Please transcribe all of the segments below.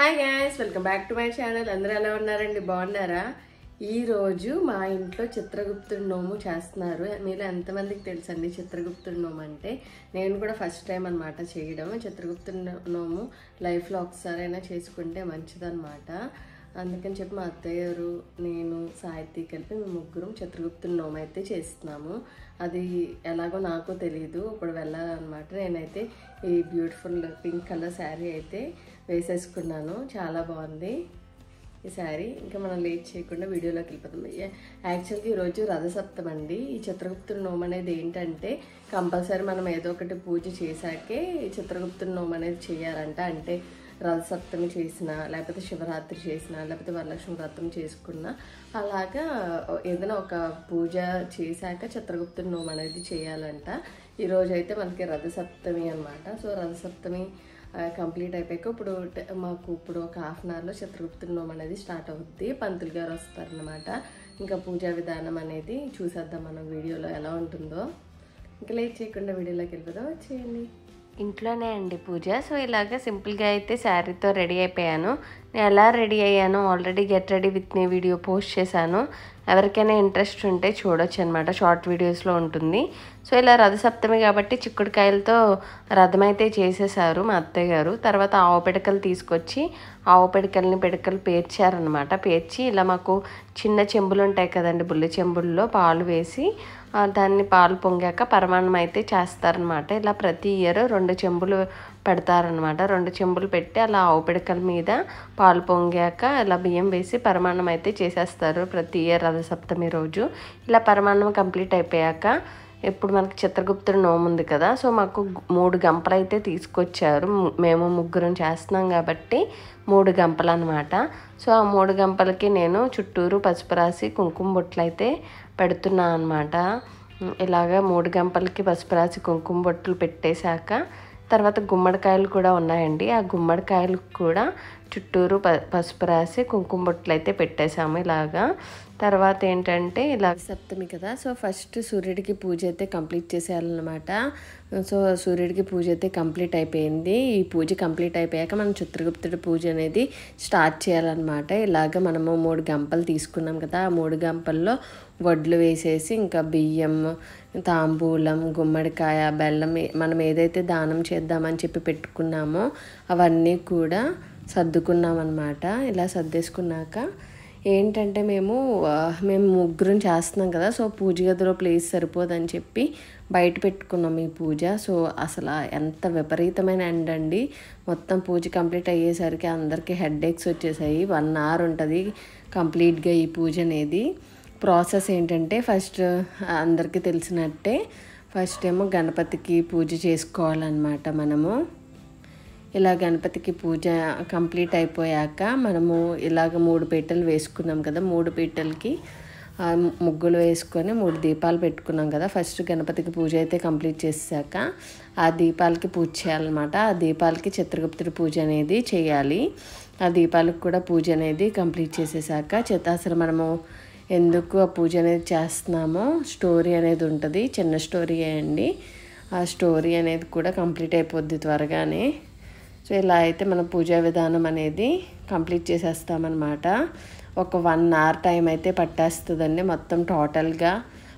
Hi guys, welcome back to my channel. అందరూ ఎలా ఉన్నారండి? బాగున్నారా? ఈరోజు మా ఇంట్లో చిత్రగుప్తుడి నోము చేస్తున్నారు. మీలో ఎంతమందికి తెలుసండి చిత్రగుప్తుడి నోము అంటే? నేను కూడా ఫస్ట్ టైం అనమాట చేయడం. చిత్రగుప్తుడి నోము లైఫ్లో ఒకసారైనా చేసుకుంటే మంచిదన్నమాట. అందుకని చెప్పి మా అత్తయ్య గారు, నేను, సాహితీ కలిపి మేము ముగ్గురం చిత్రగుప్తుడి నోము అయితే చేస్తున్నాము. అది ఎలాగో నాకు తెలియదు. ఇప్పుడు వెళ్ళాలన్నమాట. నేనైతే ఈ బ్యూటిఫుల్ పింక్ కలర్ శారీ అయితే వేసేసుకున్నాను. చాలా బాగుంది ఈ శారీ. ఇంకా మనం లేట్ చేయకుండా వీడియోలోకి వెళ్ళిపోతాం. యాక్చువల్గా ఈరోజు రథసప్తమి అండి. ఈ చిత్రగుప్తుడి నోము అనేది ఏంటంటే కంపల్సరీ మనం ఏదో ఒకటి పూజ చేశాకే చిత్రగుప్తుడి నోము అనేది చేయాలంట. అంటే రథసప్తమి చేసినా, లేకపోతే శివరాత్రి చేసినా, లేకపోతే వరలక్ష్మి వ్రతం చేసుకున్నా, అలాగా ఏదైనా ఒక పూజ చేశాక చిత్రగుప్తుడి నోము అనేది చేయాలంట. ఈరోజు అయితే మనకి రథసప్తమి అనమాట. సో రథసప్తమి కంప్లీట్ అయిపోయాక ఇప్పుడు ఒక హాఫ్ అన్ అవర్లో చిత్రగుప్తుడి నోము అనేది స్టార్ట్ అవుద్ది. పంతులు గారు వస్తారనమాట. ఇంకా పూజా విధానం అనేది చూసేద్దాం మనం వీడియోలో ఎలా ఉంటుందో. ఇంకా లేట్ చేయకుండా వీడియోలోకి వెళ్ళిపోదాం. వచ్చేయండి. ఇంట్లోనే అండి పూజ. సో ఇలాగ సింపుల్గా అయితే శారీతో రెడీ అయిపోయాను. నేను ఎలా రెడీ అయ్యాను already get ready with me video post చేశాను. ఎవరికైనా ఇంట్రెస్ట్ ఉంటే చూడొచ్చు అనమాట. షార్ట్ వీడియోస్లో ఉంటుంది. సో ఇలా రథసప్తమి కాబట్టి చిక్కుడుకాయలతో రథం అయితే చేసేసారు మా అత్తయ్య గారు. తర్వాత ఆవు పిడకలు తీసుకొచ్చి ఆవు పిడకలు పేర్చారనమాట. పేర్చి ఇలా మాకు చిన్న చెంబులు ఉంటాయి కదండి, బుల్లి చెంబుల్లో పాలు వేసి దాన్ని పాలు పొంగాక పరమాన్నం అయితే చేస్తారనమాట. ఇలా ప్రతి ఇయర్ 2 చెంబులు పెడతారనమాట. 2 చెంబులు పెట్టి అలా ఆవు పిడకల మీద పాలు పొంగాక ఇలా బియ్యం వేసి పరమాన్నం అయితే చేసేస్తారు ప్రతి ఇయర్ రథసప్తమి రోజు. ఇలా పరమాన్నం కంప్లీట్ అయిపోయాక ఇప్పుడు మనకి చిత్రగుప్తుడి నోము ఉంది కదా. సో మాకు 3 గంపలు అయితే తీసుకొచ్చారు. మేము ముగ్గురం చేస్తున్నాం కాబట్టి 3 గంపలు అనమాట. సో ఆ 3 గంపలకి నేను చుట్టూరు పసుపు రాసి కుంకుమ బొట్లు అయితే పెడుతున్నా అనమాట. ఇలాగా 3 గంపలకి పసుపు రాసి కుంకుమ బొట్లు పెట్టేశాక తర్వాత గుమ్మడికాయలు కూడా ఉన్నాయండి. ఆ గుమ్మడికాయలు కూడా చుట్టూరు పసుపు రాసి కుంకుమ బొట్లు అయితే పెట్టేశాము ఇలాగా. తర్వాత ఏంటంటే ఇలా సప్తమి కదా. సో ఫస్ట్ సూర్యుడికి పూజ అయితే కంప్లీట్ చేసేయాలన్నమాట. సో సూర్యుడికి పూజ అయితే కంప్లీట్ అయిపోయింది. ఈ పూజ కంప్లీట్ అయిపోయాక మనం చిత్రగుప్తుడి పూజ అనేది స్టార్ట్ చేయాలన్నమాట. ఇలాగ మనము 3 గంపలు తీసుకున్నాం కదా. ఆ 3 గంపల్లో వడ్లు వేసేసి ఇంకా బియ్యం, తాంబూలం, గుమ్మడికాయ, బెల్లం మనం ఏదైతే దానం చేద్దామని చెప్పి పెట్టుకున్నామో అవన్నీ కూడా సర్దుకున్నాం అన్నమాట. ఇలా సర్దేసుకున్నాక ఏంటంటే మేము ముగ్గురం చేస్తున్నాం కదా. సో పూజ గదిలో ప్లేస్ సరిపోదని చెప్పి బయట పెట్టుకున్నాం ఈ పూజ. సో అసలు ఎంత విపరీతమైన ఎండ అండి. మొత్తం పూజ కంప్లీట్ అయ్యేసరికి అందరికీ హెడేక్స్ వచ్చేసాయి. 1 అవర్ ఉంటుంది కంప్లీట్గా ఈ పూజ అనేది. ప్రాసెస్ ఏంటంటే ఫస్ట్ అందరికీ తెలిసినట్టే ఫస్ట్ ఏమో గణపతికి పూజ చేసుకోవాలన్నమాట. మనము ఇలా గణపతికి పూజ కంప్లీట్ అయిపోయాక మనము ఇలాగ 3 పీటలు వేసుకున్నాం కదా. 3 పీటలకి ముగ్గులు వేసుకొని 3 దీపాలు పెట్టుకున్నాం కదా. ఫస్ట్ గణపతికి పూజ అయితే కంప్లీట్ చేసాక ఆ దీపాలకి పూజ చేయాలన్నమాట. ఆ దీపాలకి చిత్రగుప్తుడి పూజ అనేది చేయాలి. ఆ దీపాలకు కూడా పూజ అనేది కంప్లీట్ చేసేసాక అసలు మనము ఎందుకు ఆ పూజ అనేది చేస్తున్నామో స్టోరీ అనేది ఉంటుంది. చిన్న స్టోరీ అండి. ఆ స్టోరీ అనేది కూడా కంప్లీట్ అయిపోద్ది త్వరగానే. సో ఇలా అయితే మన పూజా విధానం అనేది కంప్లీట్ చేసేస్తామన్నమాట. ఒక 1 అవర్ టైం అయితే పట్టేస్తుందండి. మొత్తం టోటల్గా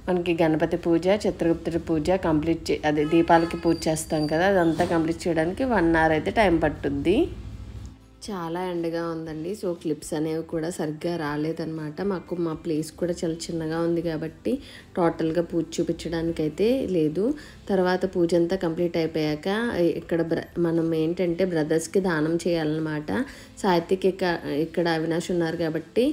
మనకి గణపతి పూజ, చిత్రగుప్తుడి పూజ కంప్లీట్ అదే దీపాలకి పూజ చేస్తాం కదా, అదంతా కంప్లీట్ చేయడానికి 1 అవర్ అయితే టైం పట్టుద్ది. చాలా ఎండగా ఉందండి. సో క్లిప్స్ అనేవి కూడా సరిగ్గా రాలేదన్నమాట. మా ప్లేస్ కూడా చాలా చిన్నగా ఉంది కాబట్టి టోటల్గా పూజ చూపించడానికి అయితే లేదు. తర్వాత పూజ అంతా కంప్లీట్ అయిపోయాక ఇక్కడ మనం ఏంటంటే బ్రదర్స్కి దానం చేయాలన్నమాట. సాహిత్యకి ఇక్కడ అవినాష్ ఉన్నారు కాబట్టి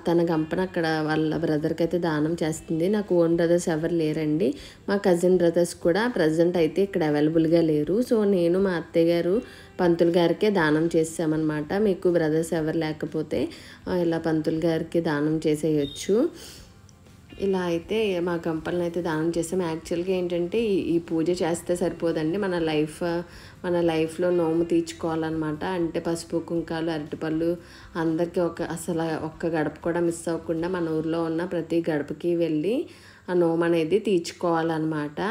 తన గంపన అక్కడ వాళ్ళ బ్రదర్కి అయితే దానం చేస్తుంది. నాకు ఓన్ బ్రదర్స్ ఎవరు లేరండి. మా కజిన్ బ్రదర్స్ కూడా ప్రజెంట్ అయితే ఇక్కడ అవైలబుల్గా లేరు. సో నేను మా అత్తయ్య గారు పంతులు గారికే దానం చేసామన్నమాట. మీకు బ్రదర్స్ ఎవరు లేకపోతే ఇలా పంతులు గారికి దానం చేసేయచ్చు. ఇలా అయితే మా గంపలను అయితే దానం చేసాం. యాక్చువల్గా ఏంటంటే ఈ పూజ చేస్తే సరిపోదండి. మన లైఫ్లో నోము తీర్చుకోవాలన్నమాట. అంటే పసుపు, కుంకాలు, అరటిపళ్ళు అందరికీ అసలు ఒక్క గడప కూడా మిస్ అవ్వకుండా మన ఊర్లో ఉన్న ప్రతి గడపకి వెళ్ళి ఆ నోము అనేది తీర్చుకోవాలన్నమాట.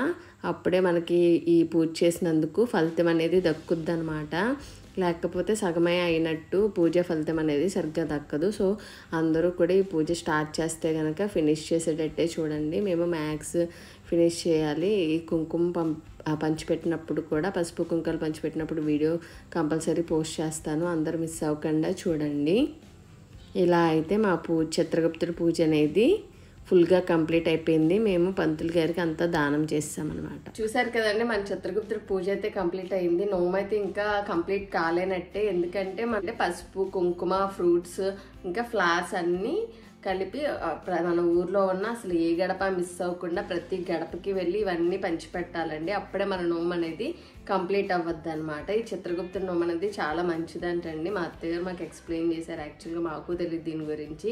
అప్పుడే మనకి ఈ పూజ చేసినందుకు ఫలితం అనేది దక్కుద్ది అనమాట. లేకపోతే సగమే అయినట్టు పూజ ఫలితం అనేది సరిగ్గా దక్కదు. సో అందరూ కూడా ఈ పూజ స్టార్ట్ చేస్తే కనుక ఫినిష్ చేసేటట్టే చూడండి. మేము మ్యాక్స్ ఫినిష్ చేయాలి. ఈ కుంకుమ పంచిపెట్టినప్పుడు కూడా, పసుపు కుంకాలు పంచిపెట్టినప్పుడు వీడియో కంపల్సరీ పోస్ట్ చేస్తాను, అందరూ మిస్ అవ్వకుండా చూడండి. ఇలా అయితే మా చిత్రగుప్తుడి పూజ అనేది ఫుల్గా కంప్లీట్ అయిపోయింది. మేము పంతులు గారికి అంతా దానం చేస్తామన్నమాట. చూసారు కదండి, మన చిత్రగుప్తుడి పూజ అయితే కంప్లీట్ అయింది. నోము అయితే ఇంకా కంప్లీట్ కాలేనట్టే, ఎందుకంటే మన పసుపు కుంకుమ ఫ్రూట్స్ ఇంకా ఫ్లవర్స్ అన్నీ కలిపి మన ఊర్లో ఉన్న అసలు ఏ గడప మిస్ అవ్వకుండా ప్రతి గడపకి వెళ్ళి ఇవన్నీ పంచిపెట్టాలండి. అప్పుడే మన నోము అనేది కంప్లీట్ అవ్వద్దు అనమాట. ఈ చిత్రగుప్తుడి నోము అనేది చాలా మంచిదంటండి. మా అత్తగారు మాకు ఎక్స్ప్లెయిన్ చేశారు. యాక్చువల్గా మాకు తెలియదు దీని గురించి.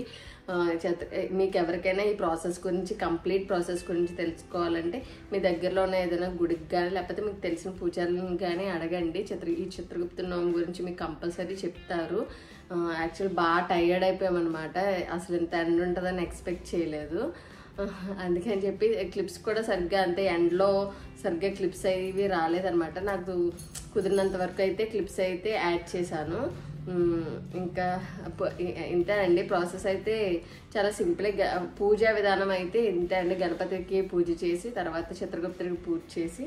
మీకు ఎవరికైనా ఈ ప్రాసెస్ గురించి, కంప్లీట్ ప్రాసెస్ గురించి తెలుసుకోవాలంటే మీ దగ్గరలో ఉన్న ఏదైనా గుడికి కానీ లేకపోతే మీకు తెలిసిన పూజారులను కానీ అడగండి. ఈ చిత్రగుప్తుడి నోము గురించి మీకు కంపల్సరీ చెప్తారు. యాక్చువల్ బాగా టైర్డ్ అయిపోయామన్నమాట. అసలు ఇంత ఎండ ఉంటుందని ఎక్స్పెక్ట్ చేయలేదు. అందుకని చెప్పి క్లిప్స్ కూడా సరిగ్గా అంతే ఎండ్లో సరిగ్గా క్లిప్స్ అవి రాలేదన్నమాట. నాకు కుదిరినంత వరకు అయితే క్లిప్స్ అయితే యాడ్ చేశాను. ఇంకా ఇంతేనండి ప్రాసెస్ అయితే చాలా సింపుల్. పూజా విధానం అయితే ఇంతే అండి. గణపతికి పూజ చేసి తర్వాత చిత్రగుప్తుడికి పూజ చేసి,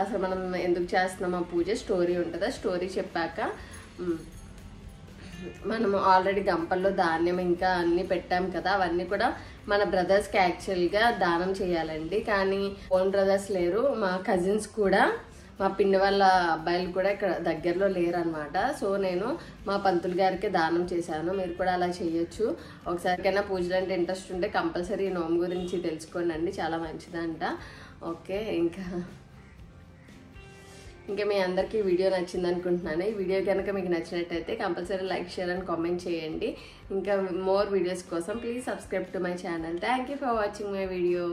అసలు మనం ఎందుకు చేస్తున్నాం ఆ పూజ స్టోరీ ఉంటుంది. ఆ స్టోరీ చెప్పాక మనము ఆల్రెడీ గంపల్లో ధాన్యం ఇంకా అన్నీ పెట్టాం కదా, అవన్నీ కూడా మన బ్రదర్స్కి యాక్చువల్గా దానం చేయాలండి. కానీ ఓన్ బ్రదర్స్ లేరు, మా కజిన్స్ కూడా, మా పిన్ని వాళ్ళ అబ్బాయిలు కూడా ఇక్కడ దగ్గరలో లేరు అనమాట. సో నేను మా పంతులు గారికి దానం చేశాను. మీరు కూడా అలా చేయొచ్చు. ఒకసారికైనా పూజలు అంటే ఇంట్రెస్ట్ ఉంటే కంపల్సరీ నోము గురించి తెలుసుకోండి, చాలా మంచిదంట. ఓకే, ఇంకా మీ అందరికీ వీడియో నచ్చింది అనుకుంటున్నాను. ఈ వీడియో కనుక మీకు నచ్చినట్టయితే compulsory like, share and comment చేయండి. ఇంకా మోర్ వీడియోస్ కోసం please subscribe to my channel. Thank you for watching my video.